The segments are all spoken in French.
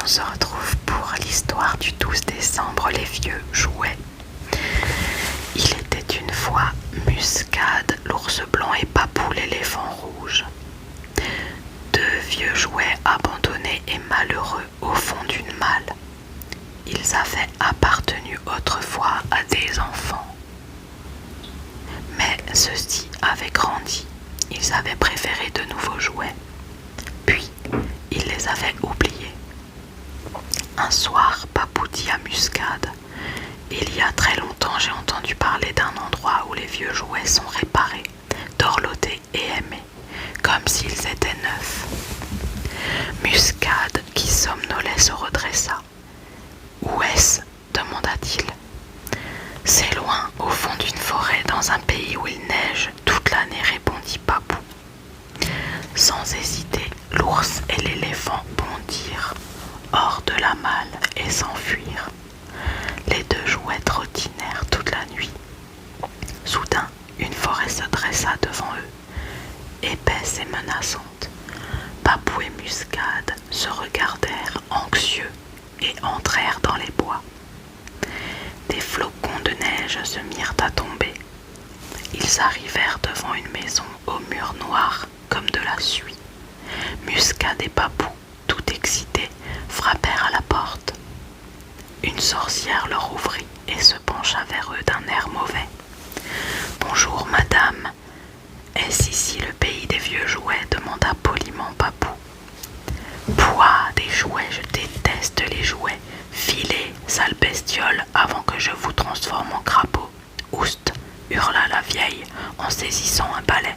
on se retrouve pour l'histoire du 12 décembre, les vieux jouets. Il était une fois Muscade, l'ours blanc, et Papou, l'éléphant rouge. Deux vieux jouets abandonnés et malheureux au fond d'une malle. Ils avaient appartenu autrefois à des enfants. Mais ceux-ci avaient grandi. Ils avaient préféré de nouveaux jouets. Puis, ils les avaient oubliés. Un soir, Papou dit à Muscade: « Il y a très longtemps, j'ai entendu parler d'un endroit où les vieux jouets sont réparés, dorlotés et aimés, comme s'ils étaient neufs. » Muscade, qui somnolait, se redressa. « Où est-ce ?» demanda-t-il. « C'est loin, au fond d'une forêt, dans un pays où il neige toute l'année, » répondit Papou. Sans hésiter, l'ours et l'éléphant bondirent hors de la malle et s'enfuirent. Les deux jouets trottinèrent toute la nuit. Soudain, une forêt se dressa devant eux, épaisse et menaçante. Papou et Muscade se regardèrent anxieux et entrèrent dans les bois. Des flocons de neige se mirent à tomber. Ils arrivèrent devant une maison au mur noir comme de la suie. Muscade et Papou, tout excités, frappèrent à la porte. Une sorcière leur ouvrit et se pencha vers eux d'un air mauvais. « Bonjour, madame. Est-ce ici le pays des vieux jouets ?» demanda poliment Papou. « Pouah, des jouets, je déteste les jouets. Filez, sale bestiole, avant que je vous transforme en crapaud. Oust !» hurla la vieille en saisissant un balai.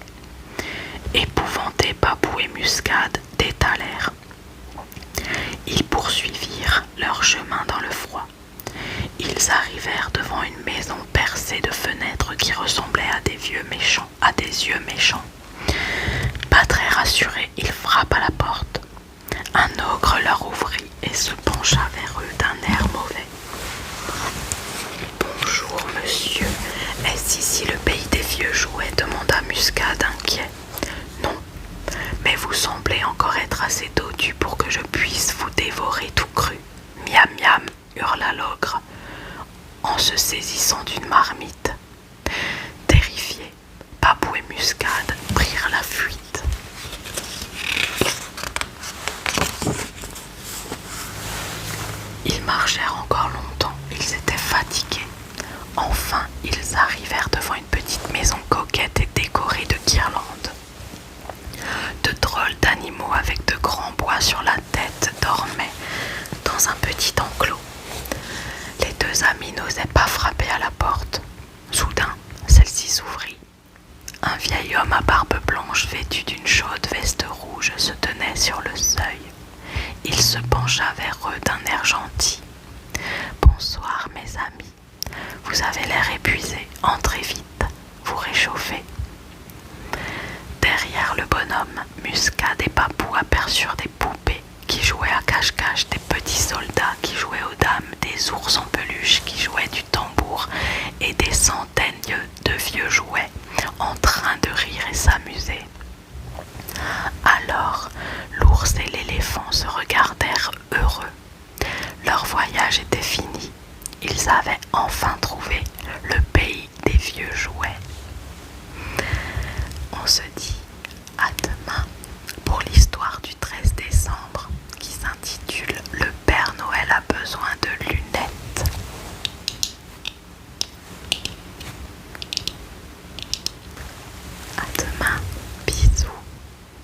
Épouvantés, Papou et Muscade détalèrent. Ils poursuivirent leur chemin dans le froid. Ils arrivèrent devant une maison percée de fenêtres qui ressemblaient à des yeux méchants. Pas très rassurés, ils frappent à la porte. Un ogre leur ouvrit et se pencha vers eux d'un air mauvais. « Bonjour, monsieur. Est-ce ici le pays des vieux jouets ?» demanda Muscade inquiet. « Non, mais vous semblez encore être assez dodu pour que je puisse vous dévorer tout cru. »« Miam miam !» hurla l'ogre en se saisissant d'une marmite. Terrifiés, Papou et Muscade prirent la fuite. Ils marchèrent encore longtemps, ils étaient fatigués. Enfin, ils arrivèrent devant une petite maison coquette et décorée de guirlandes. De drôles d'animaux avec de grands bois sur la tête dormaient dans un petit enclos. Les deux amis n'osaient pas frapper à la porte. Soudain, celle-ci s'ouvrit. Un vieil homme à barbe blanche vêtu d'une chaude veste rouge se tenait sur le seuil. Il se pencha vers eux d'un air gentil. « Bonsoir, mes amis. Vous avez l'air épuisés. Entrez vite, vous réchauffez. » Derrière le bonhomme, Muscade et Papou aperçurent des poupées qui jouaient à cache-cache, des petits soldats qui jouaient aux dames, des ours en peluche qui jouaient du tambour et des centaines de vieux jouets en train de rire et s'amuser. Alors, l'ours et l'éléphant se regardèrent